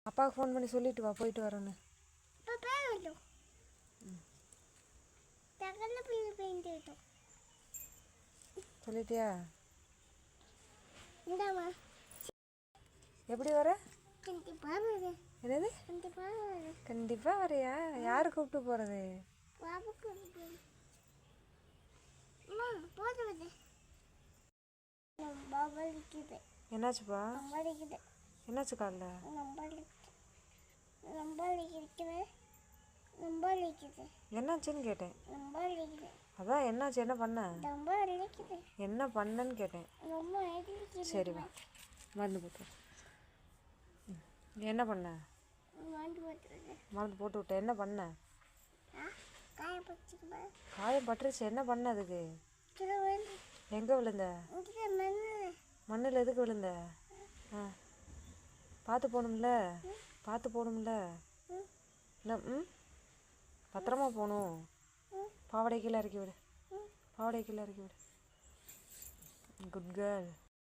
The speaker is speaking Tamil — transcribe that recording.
அப்பாவுக்கு ஃபோன் பண்ணி சொல்லிட்டு வா, போயிட்டு வரேன்னு. சொல்லிட்டியா? எப்படி வர? என்னது? கண்டிப்பா வரையா? யாரு கூப்பிட்டு போறது? என்னாச்சுப்பா? என்னாச்சு காலில்? என்னாச்சுன்னு கேட்டேன். அதான் என்னாச்சு, என்ன பண்ண? என்ன பண்ணன்னு கேட்டேன். சரி வா, மருந்து போட்டு. என்ன பண்ண? மருந்து போட்டு விட்டேன். என்ன பண்ண? காயம் பட்டுருச்சு. என்ன பண்ண அதுக்கு? எங்கே விழுந்த? மண்ணில் எதுக்கு விழுந்த? ஆ, பார்த்து போகணும்ல, பார்த்து போகணும்ல. என்ன? பத்திரமா போகணும். பாவாடை கீழே இறக்கி விடு, பாவாடை கீழே இறக்கி விடு. Good girl.